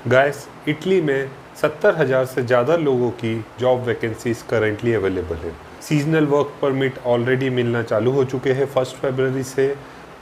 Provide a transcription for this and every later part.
Guys, Italy में 70,000 से ज़्यादा लोगों की जॉब वैकेंसीज करेंटली अवेलेबल है। सीजनल वर्क परमिट ऑलरेडी मिलना चालू हो चुके हैं 1 फरवरी से,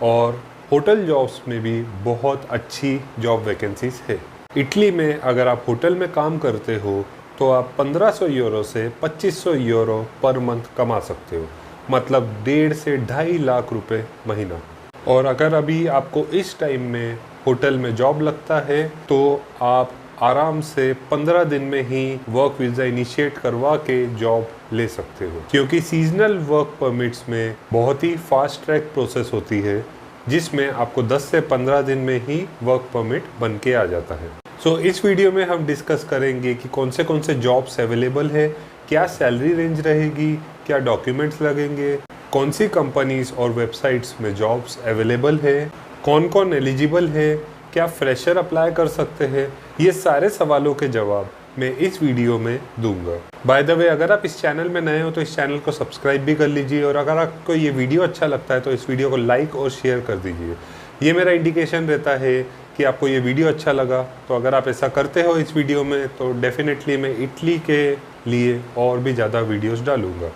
और होटल जॉब्स में भी बहुत अच्छी जॉब वैकेंसीज है। इटली में अगर आप होटल में काम करते हो तो आप 1500 यूरो से 2500 यूरो पर मंथ कमा सकते हो, मतलब 1.5 से 2.5 लाख रुपए महीना। और अगर अभी आपको इस टाइम में होटल में जॉब लगता है तो आप आराम से 15 दिन में ही वर्क वीज़ा इनिशिएट करवा के जॉब ले सकते हो, क्योंकि सीजनल वर्क परमिट्स में बहुत ही फास्ट ट्रैक प्रोसेस होती है जिसमें आपको 10 से 15 दिन में ही वर्क परमिट बन के आ जाता है। सो इस वीडियो में हम डिस्कस करेंगे कि कौन से जॉब्स अवेलेबल है, क्या सैलरी रेंज रहेगी, क्या डॉक्यूमेंट्स लगेंगे, कौन सी कंपनीज और वेबसाइट्स में जॉब्स अवेलेबल है, कौन कौन एलिजिबल है, क्या फ्रेशर अप्लाई कर सकते हैं। ये सारे सवालों के जवाब मैं इस वीडियो में दूंगा। बाय द वे, अगर आप इस चैनल में नए हो तो इस चैनल को सब्सक्राइब भी कर लीजिए, और अगर आपको ये वीडियो अच्छा लगता है तो इस वीडियो को लाइक और शेयर कर दीजिए। ये मेरा इंडिकेशन रहता है कि आपको ये वीडियो अच्छा लगा। तो अगर आप ऐसा करते हो इस वीडियो में तो डेफिनेटली मैं इटली के लिए और भी ज़्यादा वीडियोज़ डालूँगा।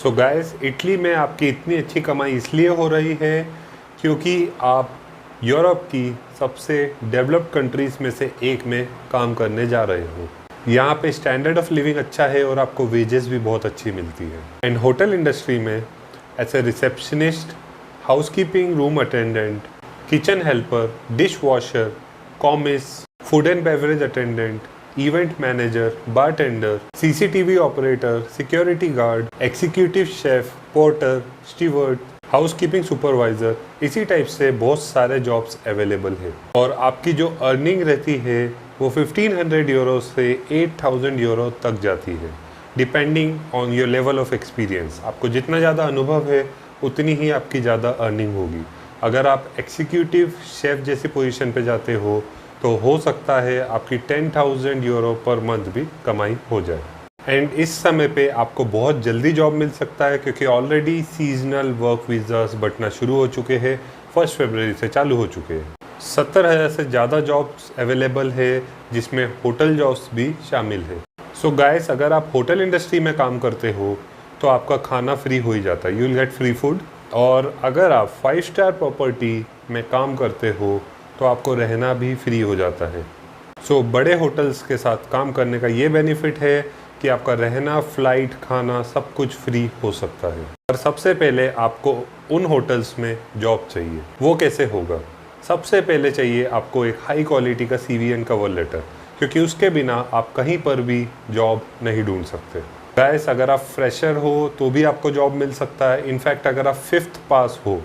सो गाइस, इटली में आपकी इतनी अच्छी कमाई इसलिए हो रही है क्योंकि आप यूरोप की सबसे डेवलप्ड कंट्रीज़ में से एक में काम करने जा रहे हो। यहाँ पे स्टैंडर्ड ऑफ लिविंग अच्छा है और आपको वेजेस भी बहुत अच्छी मिलती है। एंड होटल इंडस्ट्री में as a receptionist, housekeeping room attendant, kitchen helper, dish washer, commis, food and beverage attendant, event manager, bartender, CCTV operator, security guard, executive chef, porter, steward, housekeeping supervisor, इसी type से बहुत सारे jobs available है। और आपकी जो earning रहती है वो 1500 यूरो से 8000 यूरो तक जाती है, depending on your level of experience. आपको जितना ज़्यादा अनुभव है उतनी ही आपकी ज़्यादा अर्निंग होगी। अगर आप एग्जीक्यूटिव शेफ जैसी पोजीशन पे जाते हो तो हो सकता है आपकी 10,000 यूरो पर मंथ भी कमाई हो जाए। एंड इस समय पे आपको बहुत जल्दी जॉब मिल सकता है क्योंकि ऑलरेडी सीजनल वर्क वीज़ास बंटना शुरू हो चुके हैं, 1 फरवरी से चालू हो चुके हैं। 70,000 से ज़्यादा जॉब्स अवेलेबल है जिसमें होटल जॉब्स भी शामिल है। सो गाइस, अगर आप होटल इंडस्ट्री में काम करते हो तो आपका खाना फ्री हो ही जाता है, you will get free food. और अगर आप 5 स्टार प्रॉपर्टी में काम करते हो तो आपको रहना भी फ्री हो जाता है। सो बड़े होटल्स के साथ काम करने का ये बेनिफिट है कि आपका रहना, फ्लाइट, खाना सब कुछ फ्री हो सकता है। और सबसे पहले आपको उन होटल्स में जॉब चाहिए। वो कैसे होगा? सबसे पहले चाहिए आपको एक हाई क्वालिटी का CV एंड कवर लेटर, क्योंकि उसके बिना आप कहीं पर भी जॉब नहीं ढूंढ सकते। गाइस, अगर आप फ्रेशर हो तो भी आपको जॉब मिल सकता है। इनफैक्ट अगर आप 5th पास हो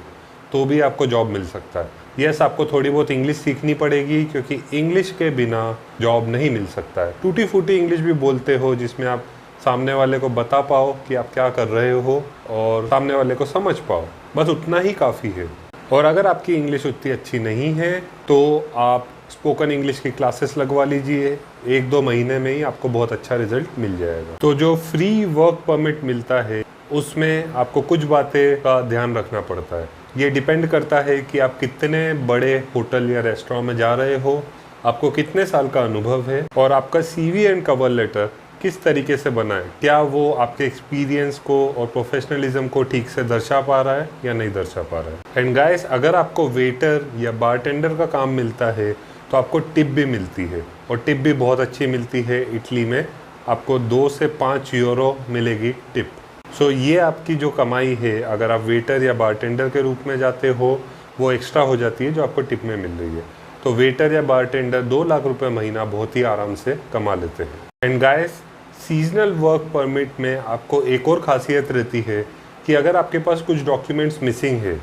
तो भी आपको जॉब मिल सकता है। यस, आपको थोड़ी बहुत इंग्लिश सीखनी पड़ेगी क्योंकि इंग्लिश के बिना जॉब नहीं मिल सकता है। टूटी फूटी इंग्लिश भी बोलते हो जिसमें आप सामने वाले को बता पाओ कि आप क्या कर रहे हो और सामने वाले को समझ पाओ, बस उतना ही काफ़ी है। और अगर आपकी इंग्लिश उतनी अच्छी नहीं है तो आप स्पोकन इंग्लिश की क्लासेस लगवा लीजिए, 1-2 महीने में ही आपको बहुत अच्छा रिजल्ट मिल जाएगा। तो जो फ्री वर्क परमिट मिलता है उसमें आपको कुछ बातें का ध्यान रखना पड़ता है। ये डिपेंड करता है कि आप कितने बड़े होटल या रेस्टोरेंट में जा रहे हो, आपको कितने साल का अनुभव है, और आपका CV एंड कवर लेटर किस तरीके से बना है। क्या वो आपके एक्सपीरियंस को और प्रोफेशनलिज्म को ठीक से दर्शा पा रहा है या नहीं दर्शा पा रहा है। एंड गाइस, अगर आपको वेटर या बारटेंडर का काम मिलता है तो आपको टिप भी मिलती है, और टिप भी बहुत अच्छी मिलती है। इटली में आपको 2 से 5 यूरो मिलेगी टिप। सो ये आपकी जो कमाई है, अगर आप वेटर या बारटेंडर के रूप में जाते हो, वो एक्स्ट्रा हो जाती है जो आपको टिप में मिल रही है। तो वेटर या बारटेंडर 2 लाख रुपए महीना बहुत ही आराम से कमा लेते हैं। And guys, seasonal work permit में आपको एक और खासियत रहती है कि अगर आपके पास कुछ डॉक्यूमेंट्स मिसिंग है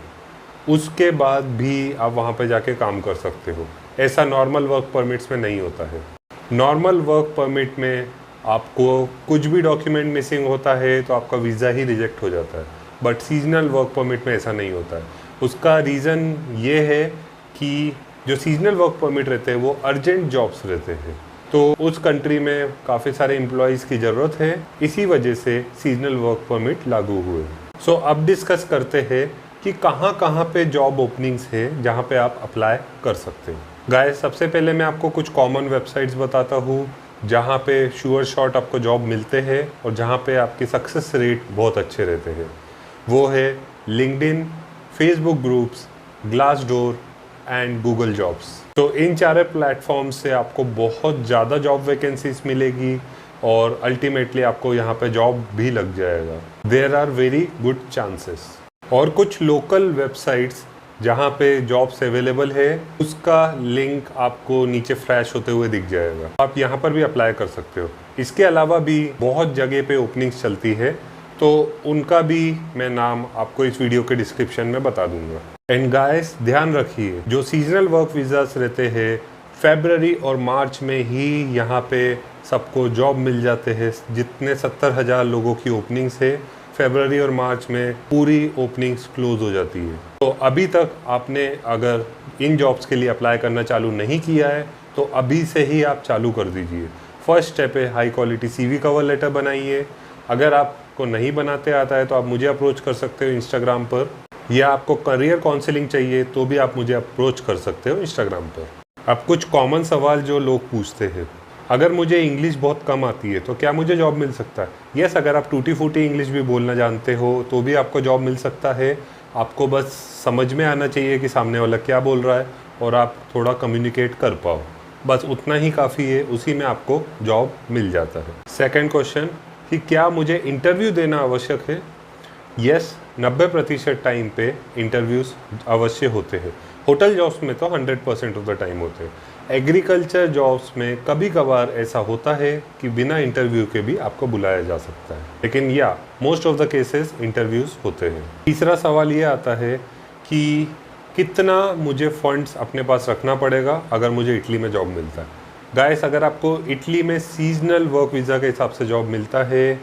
उसके बाद भी आप वहाँ पे जाके काम कर सकते हो। ऐसा नॉर्मल वर्क परमिट्स में नहीं होता है। नॉर्मल वर्क परमिट में आपको कुछ भी डॉक्यूमेंट मिसिंग होता है तो आपका वीज़ा ही रिजेक्ट हो जाता है, बट सीजनल वर्क परमिट में ऐसा नहीं होता है। उसका रीज़न ये है कि जो सीजनल वर्क परमिट रहते हैं वो अर्जेंट जॉब्स रहते हैं, तो उस कंट्री में काफ़ी सारे एम्प्लॉयज़ की ज़रूरत है, इसी वजह से सीजनल वर्क परमिट लागू हुए। सो अब डिस्कस करते हैं कि कहाँ कहाँ पे जॉब ओपनिंग्स है जहाँ पे आप अप्लाई कर सकते हैं। गाइस सबसे पहले मैं आपको कुछ कॉमन वेबसाइट्स बताता हूँ जहाँ पे श्योर शॉट आपको जॉब मिलते हैं और जहाँ पे आपकी सक्सेस रेट बहुत अच्छे रहते हैं। वो है LinkedIn, Facebook groups, Glassdoor and Google jobs. तो इन चारों प्लेटफॉर्म से आपको बहुत ज़्यादा जॉब वैकेंसीज मिलेगी और अल्टीमेटली आपको यहाँ पे जॉब भी लग जाएगा। There are very good chances. और कुछ लोकल वेबसाइट्स जहाँ पे जॉब्स अवेलेबल है उसका लिंक आपको नीचे फ्लैश होते हुए दिख जाएगा, आप यहाँ पर भी अप्लाई कर सकते हो। इसके अलावा भी बहुत जगह पे ओपनिंग्स चलती है, तो उनका भी मैं नाम आपको इस वीडियो के डिस्क्रिप्शन में बता दूंगा। एंड गाइस ध्यान रखिए, जो सीजनल वर्क वीज़ास रहते हैं फरवरी और मार्च में ही यहाँ पे सबको जॉब मिल जाते हैं। जितने 70,000 लोगों की ओपनिंग्स है, फरवरी और मार्च में पूरी ओपनिंग्स क्लोज हो जाती है। तो अभी तक आपने अगर इन जॉब्स के लिए अप्लाई करना चालू नहीं किया है तो अभी से ही आप चालू कर दीजिए। फर्स्ट स्टेप है high quality CV cover letter बनाइए। अगर आपको नहीं बनाते आता है तो आप मुझे अप्रोच कर सकते हो इंस्टाग्राम पर, या आपको करियर काउंसलिंग चाहिए तो भी आप मुझे अप्रोच कर सकते हो इंस्टाग्राम पर। अब कुछ कॉमन सवाल जो लोग पूछते हैं, अगर मुझे इंग्लिश बहुत कम आती है तो क्या मुझे जॉब मिल सकता है? यस, अगर आप टूटी फूटी इंग्लिश भी बोलना जानते हो तो भी आपको जॉब मिल सकता है। आपको बस समझ में आना चाहिए कि सामने वाला क्या बोल रहा है और आप थोड़ा कम्युनिकेट कर पाओ, बस उतना ही काफ़ी है, उसी में आपको जॉब मिल जाता है। सेकंड क्वेश्चन कि क्या मुझे इंटरव्यू देना आवश्यक है? यस, 90% टाइम पे इंटरव्यूज़ अवश्य होते हैं। होटल जॉब्स में तो 100% ऑफ द टाइम होते हैं। एग्रीकल्चर जॉब्स में कभी कभार ऐसा होता है कि बिना इंटरव्यू के भी आपको बुलाया जा सकता है, लेकिन या most of the cases interviews होते हैं। तीसरा सवाल ये आता है कि कितना मुझे फंड्स अपने पास रखना पड़ेगा अगर मुझे इटली में जॉब मिलता है। गाइस, अगर आपको इटली में सीजनल वर्क वीज़ा के हिसाब से जॉब मिलता है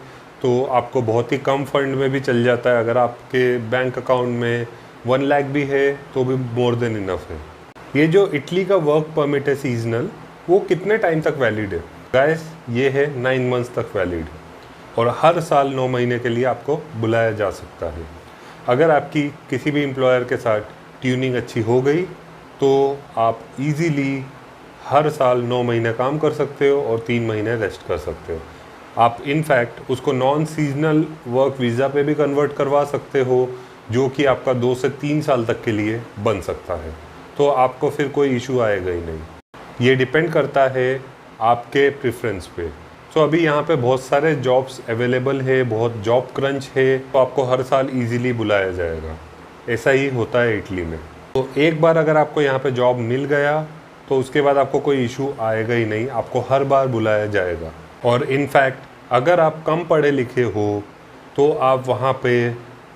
तो आपको बहुत ही कम फंड में भी चल जाता है। अगर आपके बैंक अकाउंट में 1 लाख भी है तो भी मोर देन इनफ है। ये जो इटली का वर्क परमिट है सीजनल, वो कितने टाइम तक वैलिड है? गाइस, ये है 9 मंथ्स तक वैलिड और हर साल 9 महीने के लिए आपको बुलाया जा सकता है। अगर आपकी किसी भी एम्प्लॉयर के साथ ट्यूनिंग अच्छी हो गई तो आप इजीली हर साल 9 महीने काम कर सकते हो और 3 महीने रेस्ट कर सकते हो। आप इनफैक्ट उसको नॉन सीजनल वर्क वीज़ा पे भी कन्वर्ट करवा सकते हो, जो कि आपका 2 से 3 साल तक के लिए बन सकता है, तो आपको फिर कोई इशू आएगा ही नहीं। ये डिपेंड करता है आपके प्रेफरेंस पे। तो अभी यहाँ पे बहुत सारे जॉब्स अवेलेबल है, बहुत जॉब क्रंच है, तो आपको हर साल इजीली बुलाया जाएगा। ऐसा ही होता है इटली में। तो एक बार अगर आपको यहाँ पे जॉब मिल गया तो उसके बाद आपको कोई इशू आएगा ही नहीं, आपको हर बार बुलाया जाएगा। और इनफैक्ट अगर आप कम पढ़े लिखे हो तो आप वहाँ पे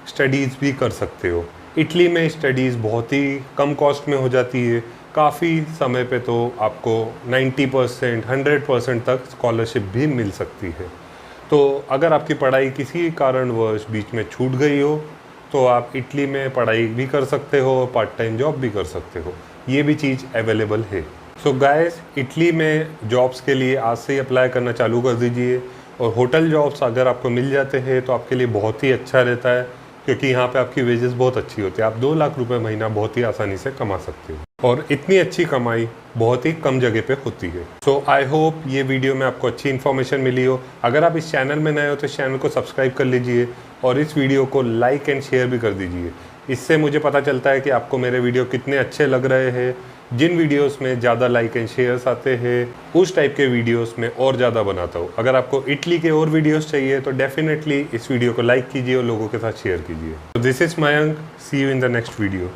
स्टडीज़ भी कर सकते हो। इटली में स्टडीज़ बहुत ही कम कॉस्ट में हो जाती है। काफ़ी समय पे तो आपको 90% 100% तक स्कॉलरशिप भी मिल सकती है। तो अगर आपकी पढ़ाई किसी कारणवश बीच में छूट गई हो तो आप इटली में पढ़ाई भी कर सकते हो, पार्ट टाइम जॉब भी कर सकते हो, ये भी चीज़ अवेलेबल है। सो गाइस, इटली में जॉब्स के लिए आज से ही अप्लाई करना चालू कर दीजिए। और होटल जॉब्स अगर आपको मिल जाते हैं तो आपके लिए बहुत ही अच्छा रहता है, क्योंकि यहाँ पे आपकी वेजेस बहुत अच्छी होती है। आप 2 लाख रुपए महीना बहुत ही आसानी से कमा सकते हो और इतनी अच्छी कमाई बहुत ही कम जगह पे होती है। सो आई होप ये वीडियो में आपको अच्छी इन्फॉर्मेशन मिली हो। अगर आप इस चैनल में नए हो तो इस चैनल को सब्सक्राइब कर लीजिए और इस वीडियो को लाइक एंड शेयर भी कर दीजिए। इससे मुझे पता चलता है कि आपको मेरे वीडियो कितने अच्छे लग रहे हैं। जिन वीडियोस में ज़्यादा लाइक एंड शेयर्स आते हैं उस टाइप के वीडियोस में और ज़्यादा बनाता हूँ। अगर आपको इटली के और वीडियोस चाहिए तो डेफिनेटली इस वीडियो को लाइक कीजिए और लोगों के साथ शेयर कीजिए। तो this is Mayank, see you in the next video.